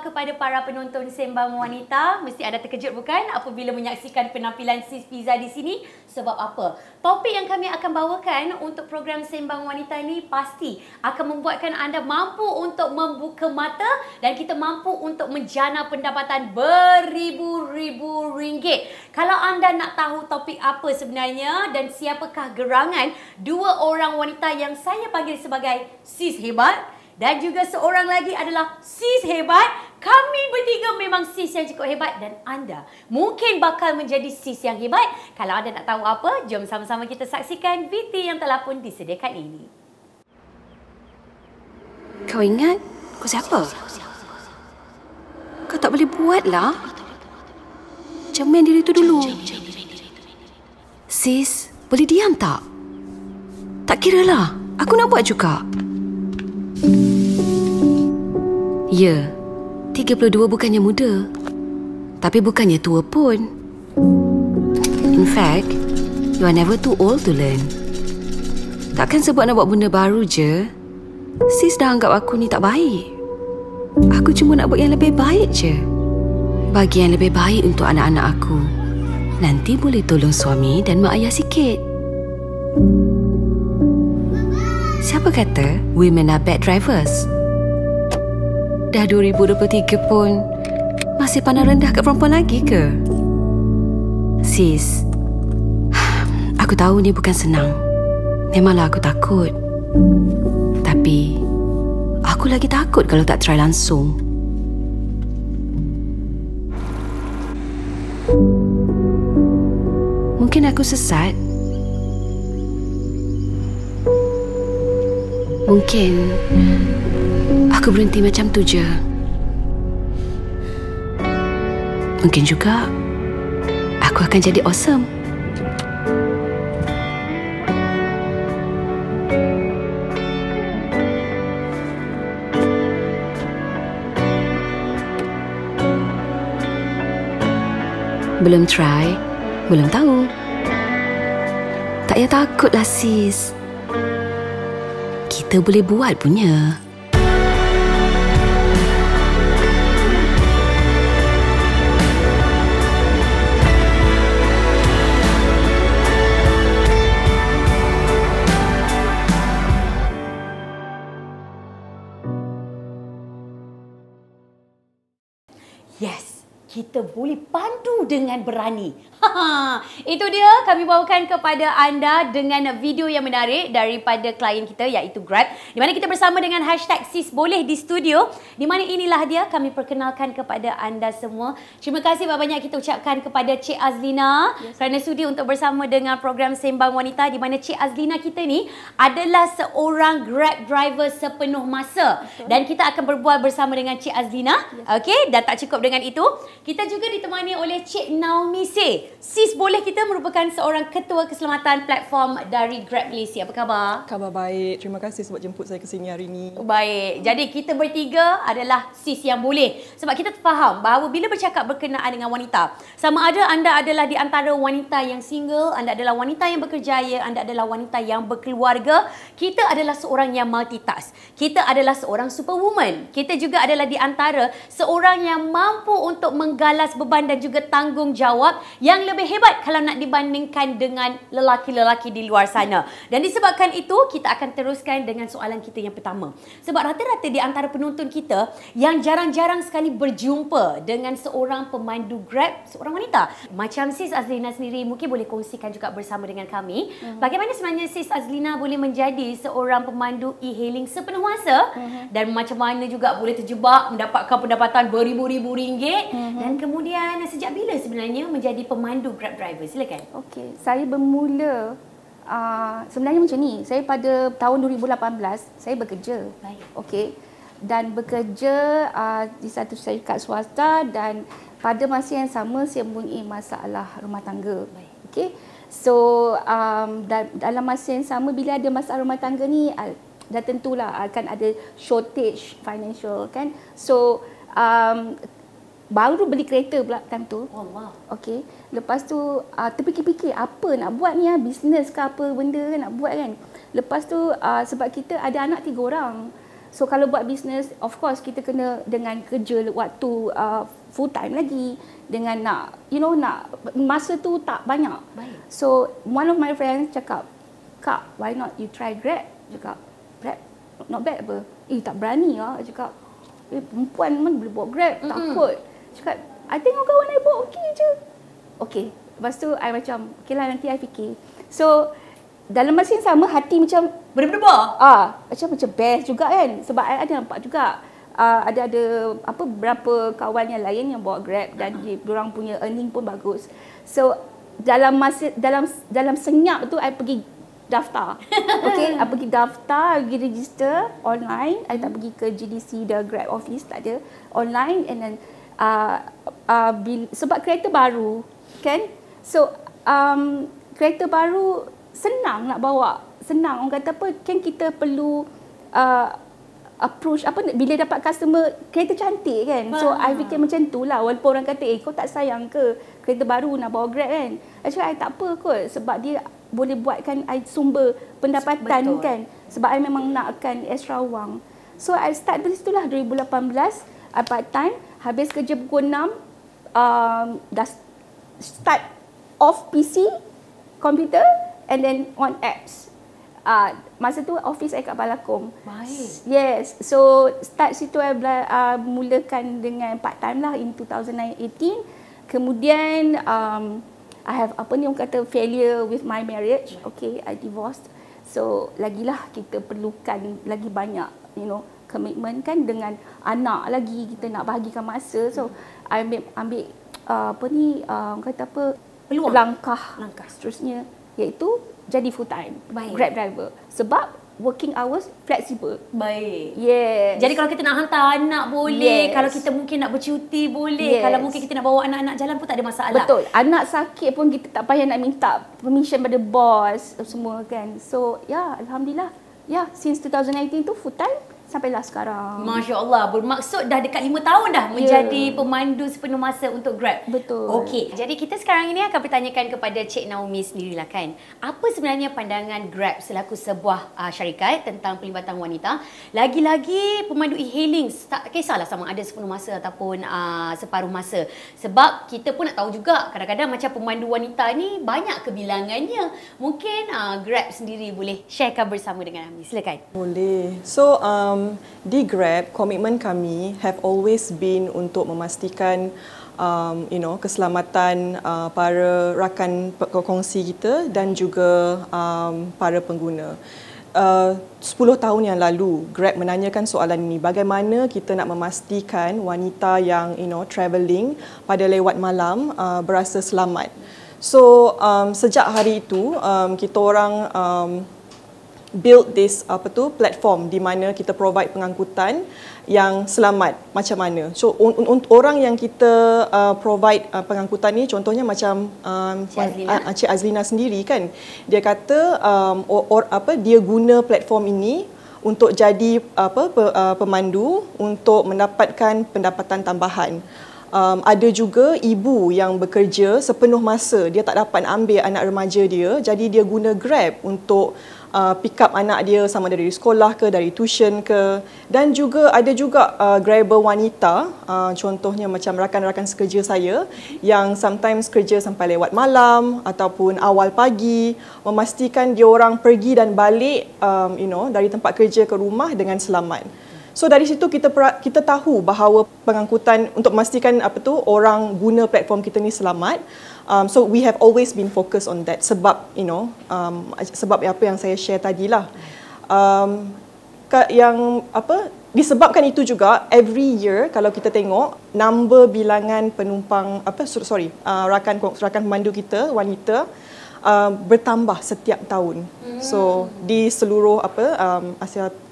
kepada para penonton Sembang Wanita. Mesti anda terkejut bukan apabila menyaksikan penampilan Sis Fiza di sini? Sebab apa? Topik yang kami akan bawakan untuk program Sembang Wanita ini pasti akan membuatkan anda mampu untuk membuka mata dan kita mampu untuk menjana pendapatan beribu-ribu ringgit. Kalau anda nak tahu topik apa sebenarnya dan siapakah gerangan dua orang wanita yang saya panggil sebagai Sis Hebat, dan juga seorang lagi adalah Sis Hebat. Kami bertiga memang sis yang cukup hebat dan anda mungkin bakal menjadi sis yang hebat. Kalau anda nak tahu apa, jom sama-sama kita saksikan VT yang telah pun disediakan ini. Kau ingat kau siapa? Kau tak boleh buat lah. Cermin diri tu dulu. Sis, boleh diam tak? Tak kiralah. Aku nak buat juga. Ya, 32 bukannya muda. Tapi bukannya tua pun. In fact, you are never too old to learn. Takkan sebab nak buat benda baru je, sis dah anggap aku ni tak baik. Aku cuma nak buat yang lebih baik je. Bagi yang lebih baik untuk anak-anak aku. Nanti boleh tolong suami dan mak ayah sikit. Siapa kata women are bad drivers? Dah 2023 pun masih pandang rendah kat perempuan lagi ke? Sis, aku tahu ni bukan senang. Memanglah aku takut. Tapi aku lagi takut kalau tak try langsung. Mungkin aku sesat. Mungkin aku berhenti macam tu je. Mungkin juga aku akan jadi awesome. Belum try, belum tahu. Tak payah takutlah sis. Kita boleh buat punya. Yes, kita boleh pandu dengan berani. Itu dia kami bawakan kepada anda dengan video yang menarik daripada klien kita iaitu Grab. Di mana kita bersama dengan hashtag Sis Boleh di studio. Di mana inilah dia kami perkenalkan kepada anda semua. Terima kasih banyak kita ucapkan kepada Cik Azlina kerana sudi untuk bersama dengan program Sembang Wanita. Di mana Cik Azlina kita ni adalah seorang Grab driver sepenuh masa. Dan kita akan berbual bersama dengan Cik Azlina. Okey, dan tak cukup dengan itu, kita juga ditemani oleh Cik Naomi Say. Sis Boleh kita merupakan seorang ketua keselamatan platform dari Grab Malaysia. Apa khabar? Khabar baik. Terima kasih sebab jemput saya ke sini hari ini. Baik. Jadi kita bertiga adalah sis yang boleh. Sebab kita faham bahawa bila bercakap berkenaan dengan wanita, sama ada anda adalah di antara wanita yang single, anda adalah wanita yang berkerjaya, anda adalah wanita yang berkeluarga, kita adalah seorang yang multitask. Kita adalah seorang superwoman. Kita juga adalah di antara seorang yang mampu untuk menggalas beban dan juga tanggungjawab yang lebih hebat kalau nak dibandingkan dengan lelaki-lelaki di luar sana. Dan disebabkan itu, kita akan teruskan dengan soalan kita yang pertama. Sebab rata-rata di antara penonton kita yang jarang-jarang sekali berjumpa dengan seorang pemandu Grab, seorang wanita. Macam Sis Azlina sendiri, mungkin boleh kongsikan juga bersama dengan kami. Bagaimana sebenarnya Sis Azlina boleh menjadi seorang pemandu e-hailing sepenuh masa dan macam mana juga boleh terjebak mendapatkan pendapatan beribu-ribu ringgit dan kemudian sejak bila sebenarnya menjadi pemandu Grab driver? Silakan. Okey, saya bermula sebenarnya macam ni. Saya pada tahun 2018 saya bekerja. Baik. Okey. Dan bekerja di satu syarikat swasta dan pada masa yang sama saya mempunyai masalah rumah tangga. Baik. Okey. So dalam masa yang sama bila ada masalah rumah tangga ni dah tentulah akan ada shortage financial kan. So baru beli kereta pula time tu. Oh, wow. Okey. Lepas tu terfikir-fikir apa nak buat ni bisnes ke apa benda kan nak buat kan. Lepas tu sebab kita ada anak 3 orang. So kalau buat bisnes, of course kita kena dengan kerja waktu full time lagi, dengan nak nak masa tu tak banyak. Baik. So one of my friends cakap, "Kak, why not you try Grab?" Cakap, "Grab not bad apa?" Tak berani lah. Cakap, perempuan mana boleh bawa Grab, takut. Cakap, "I tengok kawan I bawa okey je." Okey. Lepas tu I macam, "Okay lah, nanti I fikir." So dalam masa yang sama hati macam berdebar. Macam best juga kan. Sebab I ada nampak juga ada beberapa kawan yang lain yang bawa Grab dan diorang punya earning pun bagus. So dalam senyap tu I pergi daftar. Okay, I pergi daftar, I pergi register online. I tak pergi ke GDC, the Grab office, tak ada. Online, and then sebab kereta baru kan. So kereta baru senang nak bawa. Senang, orang kata apa, kan kita perlu approach bila dapat customer kereta cantik kan. So I fikir macam tu lah, walaupun orang kata kau tak sayang ke kereta baru nak bawa Grab kan. Actually I tak apa kot, sebab dia boleh buatkan I sumber pendapatan. Betul. Kan. Sebab I memang nakkan extra wang. So I start dari situlah 2018 I part time, habis kerja pukul 6, dah start off PC komputer and then on apps. Masa tu office I kat Balakom. Baik. Yes. So start situ I mulakan dengan part time lah in 2018. Kemudian I have orang kata failure with my marriage. Okay, I divorced. So lagilah kita perlukan lagi banyak commitment kan, dengan anak lagi kita nak bahagikan masa. So I ambil orang kata apa, peluang, langkah seterusnya, iaitu jadi full time. Baik. Grab driver. Sebab working hours flexible. Baik. Yes. Jadi kalau kita nak hantar anak boleh, Yes. kalau kita mungkin nak bercuti boleh, Yes. kalau mungkin kita nak bawa anak-anak jalan pun tak ada masalah. Betul. Anak sakit pun kita tak payah nak minta permission pada bos semua kan. So, ya, alhamdulillah. Ya, since 2019 tu full time sampailah sekarang. Masya Allah, bermaksud dah dekat 5 tahun dah menjadi pemandu sepenuh masa untuk Grab. Betul. Okey, jadi kita sekarang ini akan bertanyakan kepada Cik Naomi sendirilah kan. Apa sebenarnya pandangan Grab selaku sebuah syarikat tentang pelibatan wanita? Lagi-lagi pemandu e-hailing, tak kisahlah sama ada sepenuh masa ataupun separuh masa. Sebab kita pun nak tahu juga kadang-kadang macam pemandu wanita ni banyak kebilangannya. Mungkin Grab sendiri boleh sharekan bersama dengan kami. Silakan. Boleh. So, di Grab, komitmen kami have always been untuk memastikan keselamatan para rakan kongsi kita dan juga para pengguna. 10 tahun yang lalu, Grab menanyakan soalan ini, bagaimana kita nak memastikan wanita yang travelling pada lewat malam berasa selamat. So, sejak hari itu, kita orang build this platform di mana kita provide pengangkutan yang selamat macam mana. So orang yang kita provide pengangkutan ni, contohnya macam Cik Azlina sendiri kan, dia kata dia guna platform ini untuk jadi pemandu untuk mendapatkan pendapatan tambahan. Ada juga ibu yang bekerja sepenuh masa, dia tak dapat ambil anak remaja dia, jadi dia guna Grab untuk pick up anak dia sama dari sekolah ke, dari tuition ke. Dan juga ada juga grabber wanita, contohnya macam rakan-rakan sekerja saya yang sometimes kerja sampai lewat malam ataupun awal pagi, memastikan dia orang pergi dan balik dari tempat kerja ke rumah dengan selamat. So dari situ kita tahu bahawa pengangkutan untuk memastikan orang guna platform kita ni selamat. So we have always been focused on that sebab sebab apa yang saya share tadilah. Disebabkan itu juga every year kalau kita tengok number bilangan penumpang rakan pemandu kita wanita bertambah setiap tahun. So di seluruh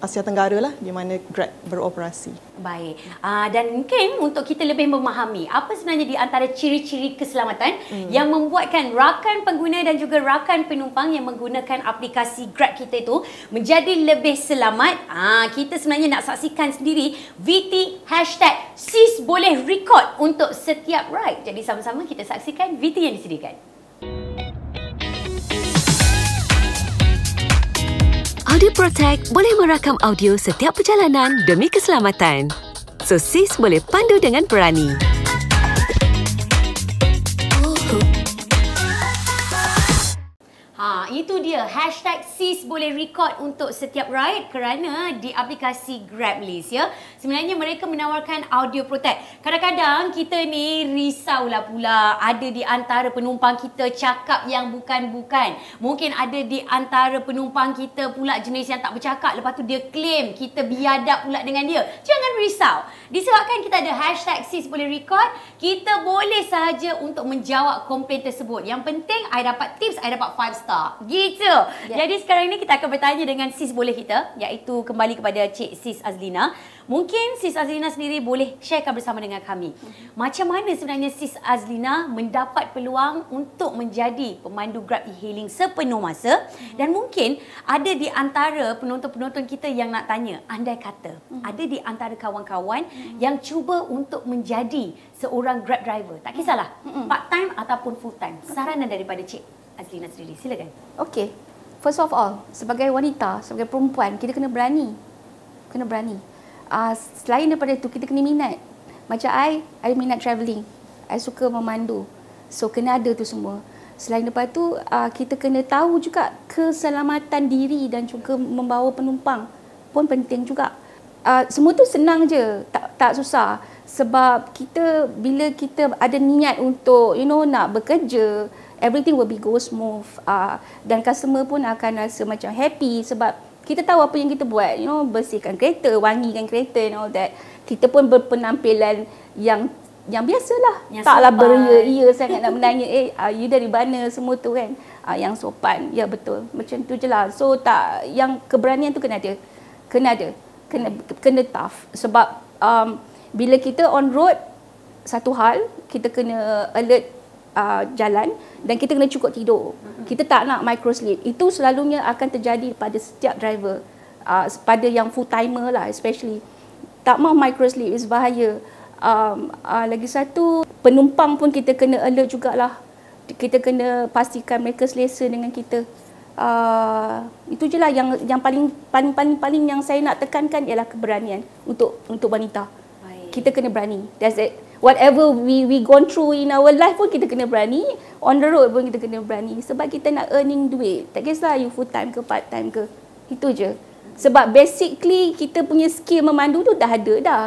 Asia Tenggara lah di mana Grab beroperasi. Baik. Dan mungkin untuk kita lebih memahami apa sebenarnya di antara ciri-ciri keselamatan yang membuatkan rakan pengguna dan juga rakan penumpang yang menggunakan aplikasi Grab kita itu menjadi lebih selamat. Kita sebenarnya nak saksikan sendiri VT #sis boleh record untuk setiap ride. Jadi sama-sama kita saksikan VT yang disediakan. Audi Protect boleh merakam audio setiap perjalanan demi keselamatan. So sis boleh pandu dengan berani. Itu dia #sis boleh record untuk setiap ride kerana di aplikasi Grab List ya. Sebenarnya mereka menawarkan audio protect. Kadang-kadang kita ni risaulah pula, ada di antara penumpang kita cakap yang bukan-bukan. Mungkin ada di antara penumpang kita pula jenis yang tak bercakap, lepas tu dia claim kita biadab pula dengan dia. Jangan risau. Disebabkan kita ada #sis boleh record, kita boleh sahaja untuk menjawab komplain tersebut. Yang penting I dapat tips, I dapat 5 star. Gitu. Yeah. Jadi sekarang ni kita akan bertanya dengan sis boleh kita, iaitu kembali kepada Cik Sis Azlina. Mungkin Sis Azlina sendiri boleh sharekan bersama dengan kami. Macam mana sebenarnya Sis Azlina mendapat peluang untuk menjadi pemandu Grab e-hailing sepenuh masa, dan mungkin ada di antara penonton-penonton kita yang nak tanya, andai kata ada di antara kawan-kawan yang cuba untuk menjadi seorang Grab driver, tak kisahlah part time ataupun full time. Saranan daripada Cik Azlina sendiri, silakan. Okay, first of all, sebagai wanita, sebagai perempuan, kita kena berani. Kena berani. Selain daripada itu, kita kena minat. Macam I minat travelling. I suka memandu. So, kena ada tu semua. Selain daripada itu, kita kena tahu juga keselamatan diri dan juga membawa penumpang pun penting juga. Semua tu senang je, tak susah. Sebab bila kita ada niat untuk, nak bekerja, everything will go smooth, dan customer pun akan rasa macam happy sebab kita tahu apa yang kita buat, bersihkan kereta, wangikan kereta and all that. Kita pun berpenampilan yang biasalah, taklah beria-ia sangat nak menanya you dari mana semua tu kan. Yang sopan, ya betul, macam tu je lah. So yang keberanian tu kena ada, kena tough sebab bila kita on road, satu hal kita kena alert jalan dan kita kena cukup tidur. Kita tak nak micro sleep. Itu selalunya akan terjadi pada setiap driver. Pada yang full timer lah especially. Tak mau micro sleep, is bahaya. Lagi satu, penumpang pun kita kena alert jugalah. Kita kena pastikan mereka selesa dengan kita. Itu je lah yang paling yang saya nak tekankan ialah keberanian untuk wanita. Baik. Kita kena berani. That's it. Whatever we gone through in our life pun kita kena berani. On the road pun kita kena berani. Sebab kita nak earning duit. Tak kisah you full time ke part time ke. Itu je. Sebab basically kita punya skill memandu tu dah ada dah.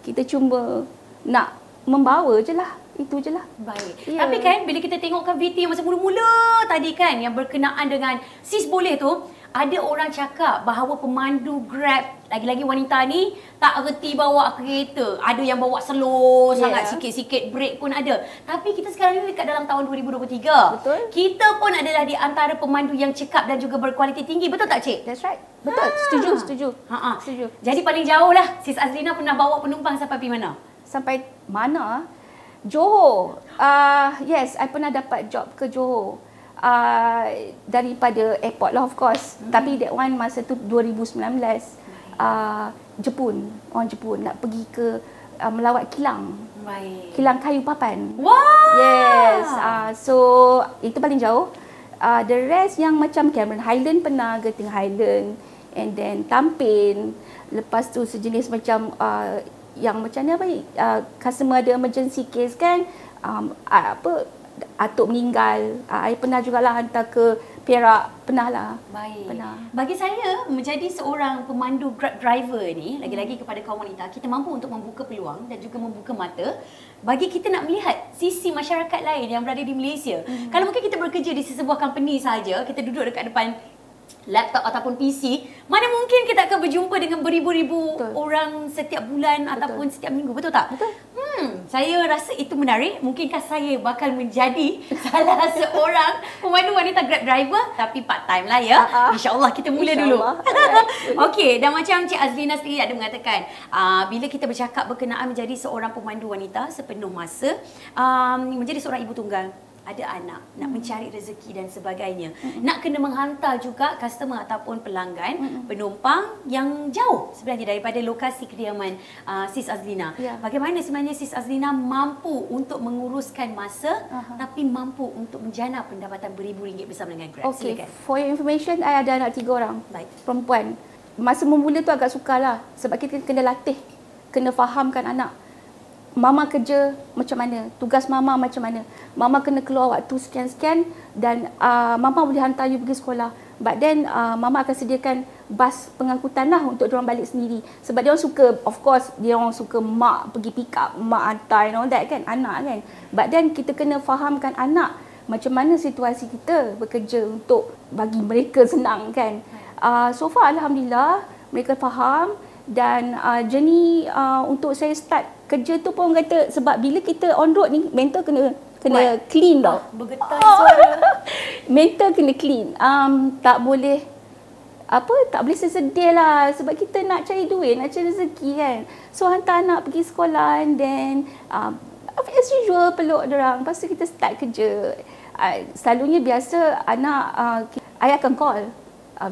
Kita cuma nak membawa je lah. Itu je lah. Baik. Yeah. Tapi kan bila kita tengokkan VT masa mula-mula tadi kan, yang berkenaan dengan sis boleh tu, ada orang cakap bahawa pemandu Grab, lagi-lagi wanita ni, tak reti bawa kereta. Ada yang bawa slow sangat, sikit-sikit break pun ada. Tapi kita sekarang ni dekat dalam tahun 2023. Betul. Kita pun adalah di antara pemandu yang cekap dan juga berkualiti tinggi. Betul tak, Cik? That's right. Betul. Setuju. Setuju. Jadi paling jauh lah, Sis Azlina pernah bawa penumpang sampai pergi mana? Sampai mana? Johor. Yes, I pernah dapat job ke Johor. Daripada airport lah of course. Tapi that one masa tu 2019. Jepun. Orang Jepun nak pergi ke melawat kilang. Baik. Kilang kayu papan. Wow. Yes. So itu paling jauh. The rest yang macam Cameron Highland pernah, Genting Highland, and then Tampin. Lepas tu sejenis macam yang macam ni apa, customer ada emergency case kan, atuk meninggal. I pernah jugalah hantar ke Perak, pernah lah. Baik. Pernah. Bagi saya, menjadi seorang pemandu Grab driver ni, lagi-lagi kepada kaum wanita, kita mampu untuk membuka peluang dan juga membuka mata bagi kita nak melihat sisi masyarakat lain yang berada di Malaysia. Kalau mungkin kita bekerja di sebuah company saja, kita duduk dekat depan laptop ataupun PC, mana mungkin kita akan berjumpa dengan beribu-ribu orang setiap bulan ataupun setiap minggu, betul tak? Betul. Saya rasa itu menarik. Mungkinkah saya bakal menjadi salah seorang pemandu wanita Grab driver, tapi part time lah ya. InsyaAllah kita mula dulu. Okey, dan macam Cik Azlina sendiri ada mengatakan, bila kita bercakap berkenaan menjadi seorang pemandu wanita sepenuh masa, menjadi seorang ibu tunggal, ada anak, nak mencari rezeki dan sebagainya. Nak kena menghantar juga customer ataupun pelanggan, penumpang yang jauh sebenarnya daripada lokasi kediaman Sis Azlina. Bagaimana sebenarnya Sis Azlina mampu untuk menguruskan masa tapi mampu untuk menjana pendapatan beribu ringgit bersama dengan Grab? Okay, for your information, I ada anak 3 orang. Baik. Perempuan. Masa memula tu agak sukarlah sebab kita kena latih, kena fahamkan anak. Mama kerja macam mana, tugas mama macam mana. Mama kena keluar waktu sekian-sekian dan mama boleh hantar you pergi sekolah. But then mama akan sediakan bas pengangkutan lah untuk diorang balik sendiri. Sebab diorang suka, of course, diorang suka mak pergi pick up, mak hantar and all that kan, anak kan. But then kita kena fahamkan anak macam mana situasi kita bekerja untuk bagi mereka senang kan. So far Alhamdulillah mereka faham. Dan journey untuk saya start kerja tu pun kata sebab bila kita on road ni mental kena clean tau. Bergetar suara. Mental kena clean. Tak boleh sedih lah sebab kita nak cari duit, nak cari rezeki kan. So hantar anak pergi sekolah and then as usual peluk dorang. Lepas tu kita start kerja. Selalunya biasa anak ayah akan call,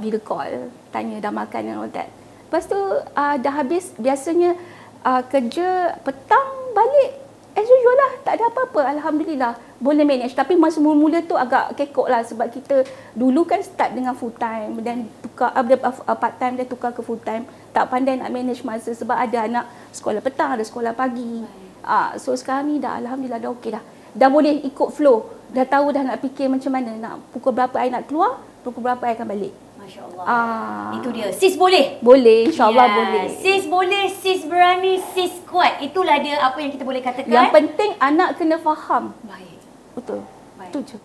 video call, tanya dah makan and all that. Lepas tu dah habis biasanya kerja petang balik as usual lah, tak ada apa-apa, Alhamdulillah boleh manage. Tapi masa mula-mula tu agak kekok lah sebab kita dulu kan start dengan full time dan tukar part time dan tukar ke full time, tak pandai nak manage masa sebab ada anak sekolah petang, ada sekolah pagi. So sekarang ni dah Alhamdulillah dah okey dah boleh ikut flow, dah tahu dah nak fikir macam mana, nak pukul berapa I nak keluar, pukul berapa I akan balik. Masya Allah. Itu dia. Sis boleh? Boleh, insyaAllah boleh. Sis boleh, sis berani, sis kuat. Itulah dia apa yang kita boleh katakan. Yang penting anak kena faham. Baik. Betul. Baik. Itu je.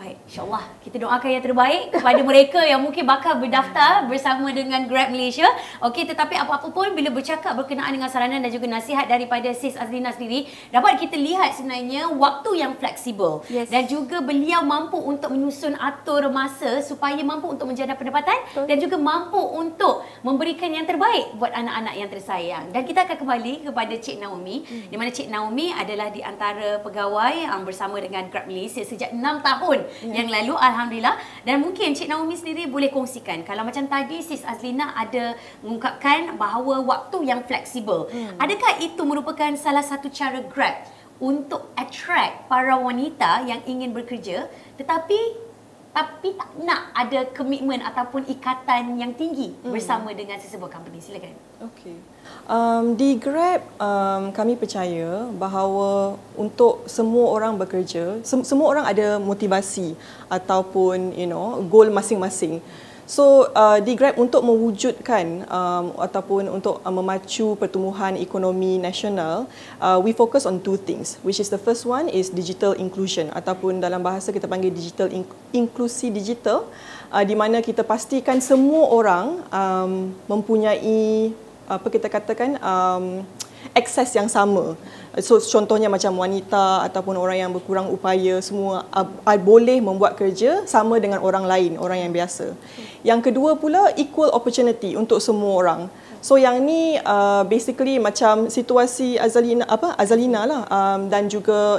Baik, insyaAllah kita doakan yang terbaik kepada mereka yang mungkin bakal berdaftar bersama dengan Grab Malaysia. Okey, tetapi apa-apa pun bila bercakap berkenaan dengan saranan dan juga nasihat daripada Sis Azlina sendiri, dapat kita lihat sebenarnya waktu yang fleksibel. Dan juga beliau mampu untuk menyusun atur masa supaya mampu untuk menjana pendapatan dan juga mampu untuk memberikan yang terbaik buat anak-anak yang tersayang. Dan kita akan kembali kepada Cik Naomi, di mana Cik Naomi adalah di antara pegawai bersama dengan Grab Malaysia sejak 6 tahun yang lalu, Alhamdulillah. Dan mungkin Cik Naomi sendiri boleh kongsikan, kalau macam tadi Sis Azlina ada mengungkapkan bahawa waktu yang fleksibel, adakah itu merupakan salah satu cara Grab untuk attract para wanita yang ingin bekerja tetapi tak nak ada komitmen ataupun ikatan yang tinggi bersama dengan sesebuah company? Silakan. Okey. Di Grab, kami percaya bahawa untuk semua orang bekerja, semua orang ada motivasi ataupun goal masing-masing. So di Grab untuk mewujudkan ataupun untuk memacu pertumbuhan ekonomi nasional, we focus on 2 things, which is the first one is digital inclusion ataupun dalam bahasa kita panggil digital inklusi digital, di mana kita pastikan semua orang mempunyai apa kita katakan akses yang sama. So contohnya macam wanita ataupun orang yang berkurang upaya semua boleh membuat kerja sama dengan orang lain, orang yang biasa. Yang kedua pula equal opportunity untuk semua orang. So yang ni basically macam situasi Azalina lah, dan juga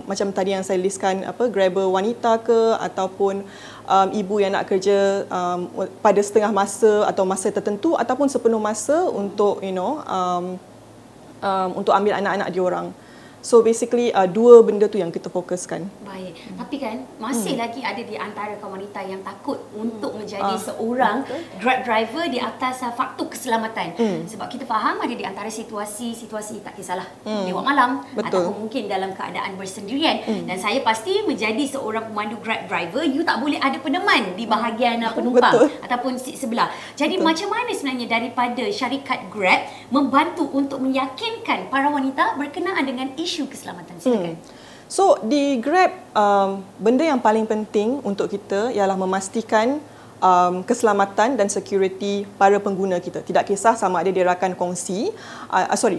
macam tadi yang saya listkan grabber wanita ke ataupun ibu yang nak kerja pada setengah masa atau masa tertentu ataupun sepenuh masa untuk untuk ambil anak-anak diorang. So basically dua benda tu yang kita fokuskan. Baik. Tapi kan masih lagi ada di antara kaum wanita yang takut untuk menjadi seorang Grab driver di atas faktor keselamatan. Sebab kita faham ada di antara situasi tak kisahlah lewat malam ataupun mungkin dalam keadaan bersendirian. Dan saya pasti menjadi seorang pemandu Grab driver, you tak boleh ada peneman di bahagian penumpang ataupun seat sebelah. Jadi macam mana sebenarnya daripada syarikat Grab membantu untuk meyakinkan para wanita berkenaan dengan isu keselamatan? Silakan. So di Grab, benda yang paling penting untuk kita ialah memastikan keselamatan dan security para pengguna kita. Tidak kisah sama ada dia rakan kongsi,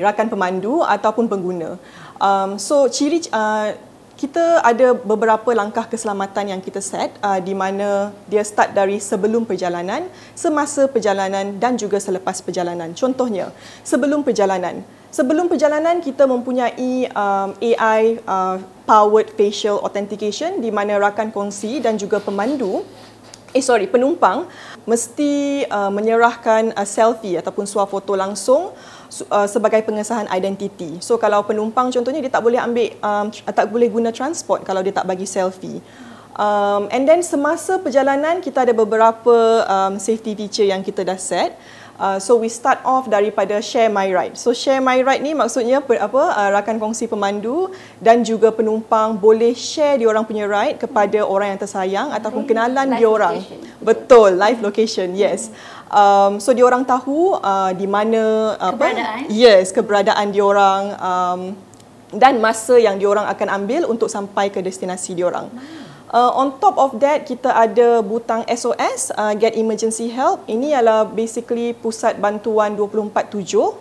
rakan pemandu ataupun pengguna. So kita ada beberapa langkah keselamatan yang kita set, di mana dia start dari sebelum perjalanan, semasa perjalanan dan juga selepas perjalanan. Contohnya, sebelum perjalanan, Sebelum perjalanan, kita mempunyai AI powered facial authentication di mana rakan kongsi dan juga penumpang mesti menyerahkan selfie ataupun swafoto langsung sebagai pengesahan identiti. So kalau penumpang contohnya dia tak boleh guna transport kalau dia tak bagi selfie. And then semasa perjalanan kita ada beberapa safety feature yang kita dah set. So we start off daripada share my ride. So share my ride ni maksudnya rakan kongsi pemandu dan juga penumpang boleh share diorang punya ride kepada orang yang tersayang ataupun kenalan diorang. Betul, live location. Yes. So diorang tahu di mana keberadaan diorang dan masa yang diorang akan ambil untuk sampai ke destinasi diorang. On top of that, kita ada butang SOS, Get Emergency Help. Ini adalah basically pusat bantuan 24/7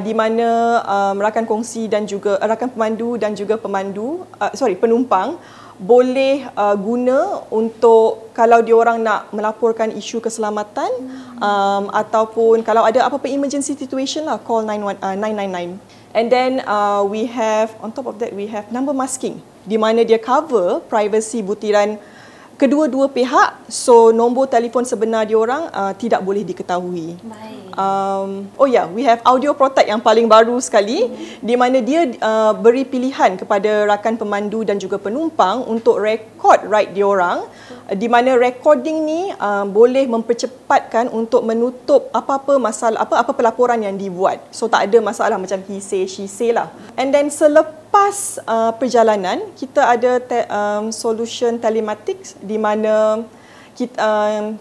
di mana rakan kongsi dan juga rakan pemandu dan juga penumpang boleh guna untuk kalau diorang nak melaporkan isu keselamatan ataupun kalau ada apa-apa emergency situation lah, call 999. And then we have, on top of that, we have number masking di mana dia cover privacy butiran kedua-dua pihak. So nombor telefon sebenar diorang tidak boleh diketahui. We have audio protect yang paling baru sekali di mana dia beri pilihan kepada rakan pemandu dan juga penumpang untuk rekod ride diorang, di mana recording ni boleh mempercepatkan untuk menutup apa-apa masalah, apa-apa pelaporan yang dibuat. So tak ada masalah macam he say, she say lah. And then selepas perjalanan, kita ada solution telematics di mana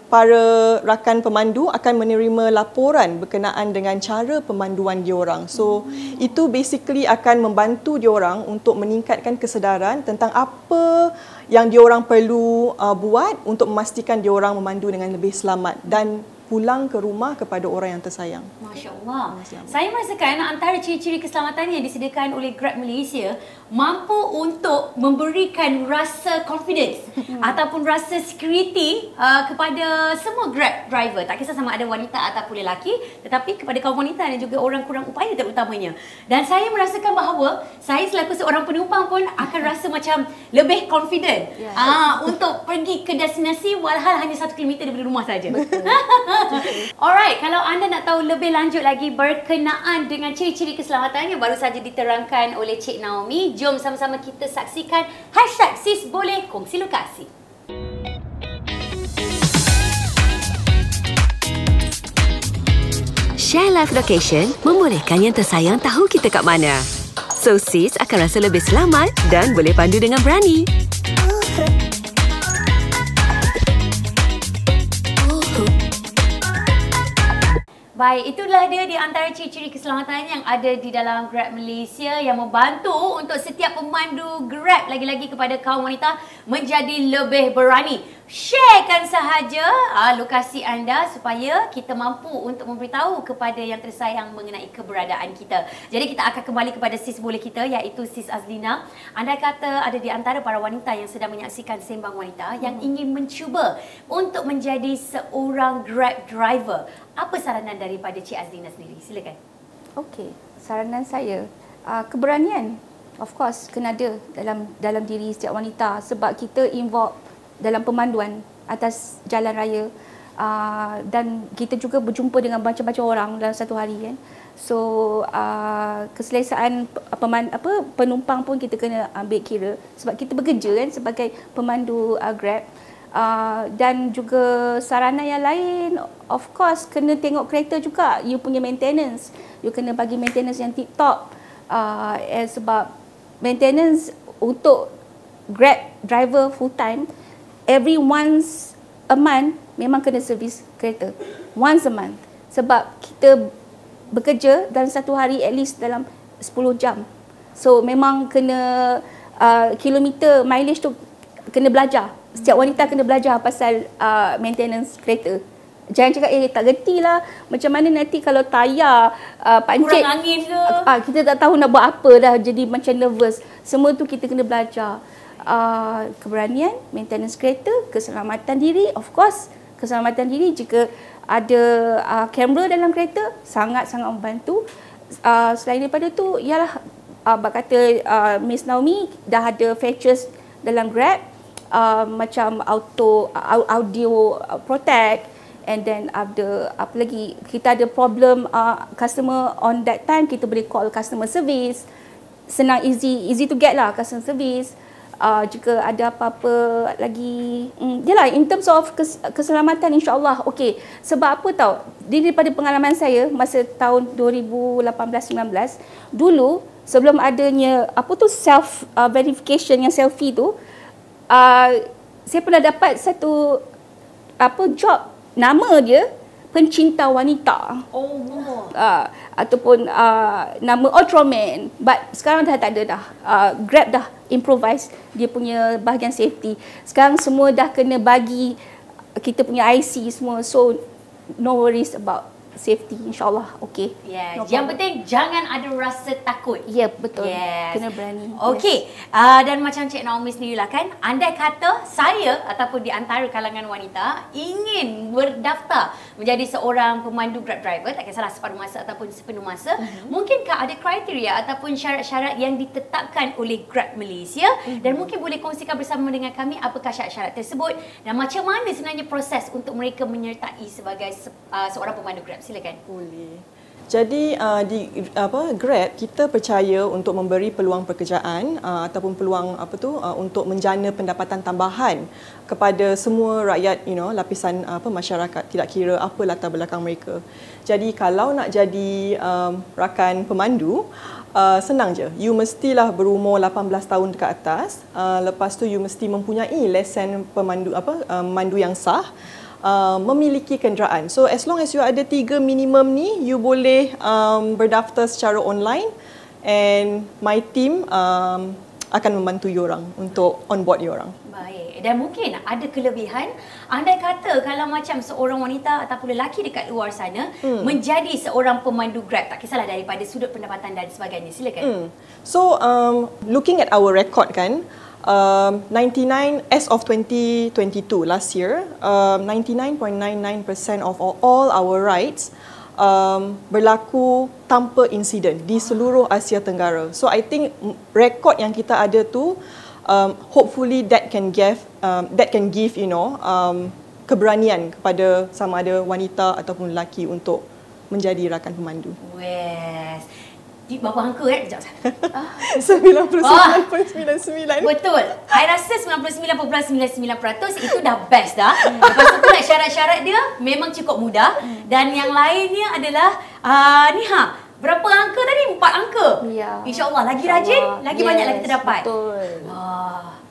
para rakan pemandu akan menerima laporan berkenaan dengan cara pemanduan diorang. So itu basically akan membantu diorang untuk meningkatkan kesedaran tentang apa yang diorang perlu buat untuk memastikan diorang memandu dengan lebih selamat dan pulang ke rumah kepada orang yang tersayang. Masya Allah. Saya merasakan antara ciri-ciri keselamatan yang disediakan oleh Grab Malaysia mampu untuk memberikan rasa confidence ataupun rasa security kepada semua Grab driver. Tak kisah sama ada wanita ataupun lelaki, tetapi kepada kaum wanita dan juga orang kurang upaya terutamanya. Dan saya merasakan bahawa saya selaku seorang penumpang pun akan rasa macam lebih confident untuk pergi ke destinasi walhal hanya 1 kilometer daripada rumah saja. Alright, kalau anda nak tahu lebih lanjut lagi berkenaan dengan ciri-ciri keselamatan yang baru saja diterangkan oleh Cik Naomi, jom sama-sama kita saksikan #SisBoleh Kongsi Lokasi. Share live location membolehkan yang tersayang tahu kita kat mana. So sis akan rasa lebih selamat dan boleh pandu dengan berani. Baik, itulah dia di antara ciri-ciri keselamatan yang ada di dalam Grab Malaysia yang membantu untuk setiap pemandu Grab lagi-lagi kepada kaum wanita menjadi lebih berani. Sharekan sahaja lokasi anda supaya kita mampu untuk memberitahu kepada yang tersayang mengenai keberadaan kita. Jadi kita akan kembali kepada sis boleh kita iaitu Sis Azlina. Anda kata ada di antara para wanita yang sedang menyaksikan Sembang Wanita yang ingin mencuba untuk menjadi seorang Grab driver. Apa saranan daripada Cik Azlina sendiri? Silakan. Okey, saranan saya keberanian of course kena ada dalam diri setiap wanita sebab kita involve dalam pemanduan atas jalan raya dan kita juga berjumpa dengan macam-macam orang dalam satu hari kan. So keselesaan penumpang pun kita kena ambil kira sebab kita bekerja kan sebagai pemandu Grab. Dan juga saranan yang lain of course kena tengok kereta juga, you punya maintenance, you kena bagi maintenance yang tip top sebab maintenance untuk Grab driver full time every once a month memang kena servis kereta once a month sebab kita bekerja dalam satu hari at least dalam 10 jam, so memang kena kilometer mileage tu kena belajar. Setiap wanita kena belajar pasal maintenance kereta. Jangan cakap tak gerti lah macam mana nanti kalau tayar pancit kurang angin ke kita tak tahu nak buat apa dah, jadi macam nervous. Semua tu kita kena belajar. Keberanian, maintenance kereta, keselamatan diri, of course keselamatan diri jika ada kamera dalam kereta sangat-sangat membantu. selain daripada tu, ialah kata Miss Naomi dah ada features dalam Grab, macam audio protect, and then ada apa lagi, kita ada problem customer on that time, kita boleh call customer service, senang, easy to get lah customer service. Jika ada apa-apa lagi, yalah, in terms of keselamatan, insyaAllah okey. Sebab apa tahu, daripada pengalaman saya masa tahun 2018-19 dulu, sebelum adanya apa tu self verification yang selfie tu, saya pernah dapat satu job, nama dia pencinta wanita. Ataupun nama Ultraman. But sekarang dah tak ada dah. Grab dah improvise dia punya bahagian safety. Sekarang semua dah kena bagi kita punya IC semua. So no worries about safety, insyaAllah okey. Yeah. Yang penting jangan ada rasa takut. Ya, betul. Yes. Kena berani. Okey. Dan macam Cik Naomi sendirilah kan, andai kata saya ataupun di antara kalangan wanita ingin berdaftar menjadi seorang pemandu Grab driver, tak kisahlah separuh masa ataupun sepenuh masa, mungkinkah ada kriteria ataupun syarat-syarat yang ditetapkan oleh Grab Malaysia, dan mungkin boleh kongsikan bersama dengan kami apakah syarat-syarat tersebut dan macam mana sebenarnya proses untuk mereka menyertai sebagai seorang pemandu Grab? Silakan. Boleh. Jadi Grab, kita percaya untuk memberi peluang pekerjaan ataupun peluang untuk menjana pendapatan tambahan kepada semua rakyat, lapisan masyarakat, tidak kira apa latar belakang mereka. Jadi kalau nak jadi rakan pemandu, senang je. You mestilah berumur 18 tahun ke atas. Lepas tu you mesti mempunyai lesen pemandu yang sah. Memiliki kenderaan. So as long as you ada 3 minimum ni, you boleh berdaftar secara online, and my team akan membantu you orang untuk on board you orang. Baik. Dan mungkin ada kelebihan, andai kata kalau macam seorang wanita ataupun lelaki dekat luar sana menjadi seorang pemandu Grab, tak kisahlah daripada sudut pendapatan dan sebagainya. Silakan. So looking at our record kan, 99 as of 2022 last year, 99.99% of all our rides berlaku tanpa insiden di seluruh Asia Tenggara. So I think rekod yang kita ada tu, hopefully that can give keberanian kepada sama ada wanita ataupun lelaki untuk menjadi rakan pemandu. Yes. Berapa angka sekejap. 99.99. Betul. I rasa 99.99% itu dah best dah. Lepas tu pula syarat-syarat dia memang cukup mudah. Dan yang lainnya adalah berapa angka tadi? 4 angka. Ya. InsyaAllah lagi rajin, lagi banyaklah kita dapat. Betul.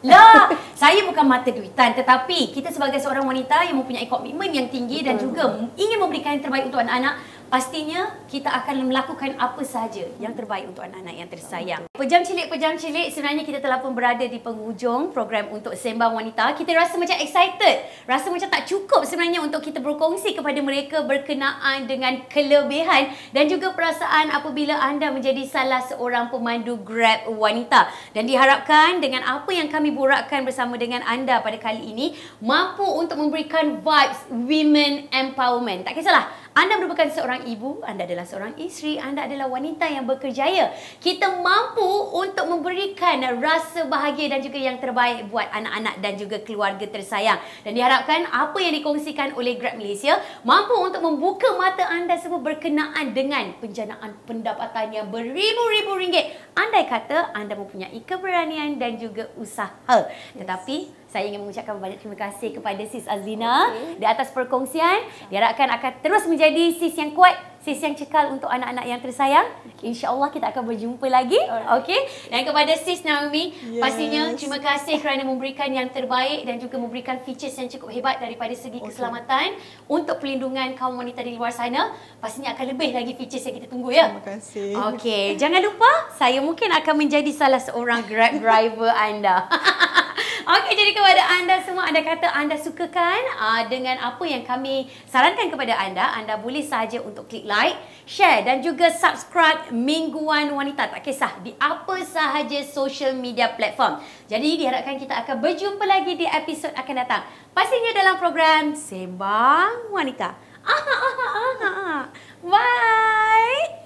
Lah, saya bukan mata duitan, tetapi kita sebagai seorang wanita yang mempunyai komitmen yang tinggi dan juga ingin memberikan yang terbaik untuk anak-anak, pastinya kita akan melakukan apa sahaja yang terbaik untuk anak-anak yang tersayang. Pejam cilik, sebenarnya kita telah pun berada di penghujung program untuk Sembang Wanita. Kita rasa macam excited, rasa macam tak cukup sebenarnya untuk kita berkongsi kepada mereka berkenaan dengan kelebihan dan juga perasaan apabila anda menjadi salah seorang pemandu Grab wanita. Dan diharapkan dengan apa yang kami borakkan bersama dengan anda pada kali ini mampu untuk memberikan vibes women empowerment. Tak kisahlah anda merupakan seorang ibu, anda adalah seorang isteri, anda adalah wanita yang berkerjaya. Kita mampu untuk memberikan rasa bahagia dan juga yang terbaik buat anak-anak dan juga keluarga tersayang. Dan diharapkan apa yang dikongsikan oleh Grab Malaysia mampu untuk membuka mata anda semua berkenaan dengan penjanaan pendapatan yang beribu-ribu ringgit. Andai kata anda mempunyai keberanian dan juga usaha. Tetapi saya ingin mengucapkan banyak terima kasih kepada Sis Azlina di atas perkongsian. Diharapkan akan terus menjadi sis yang kuat, sis yang cekal untuk anak-anak yang tersayang. InsyaAllah kita akan berjumpa lagi. Okey. Dan kepada Sis Naomi, pastinya terima kasih kerana memberikan yang terbaik dan juga memberikan features yang cukup hebat daripada segi keselamatan untuk pelindungan kaum wanita di luar sana. Pastinya akan lebih lagi features yang kita tunggu ya. Terima kasih. Okey, jangan lupa saya mungkin akan menjadi salah seorang Grab driver anda. Okey, jadi kepada anda semua, anda kata anda sukakan dengan apa yang kami sarankan kepada anda boleh sahaja untuk klik like, share dan juga subscribe Mingguan Wanita. Tak kisah di apa sahaja social media platform. Jadi diharapkan kita akan berjumpa lagi di episod akan datang. Pastinya dalam program Sembang Wanita. Bye!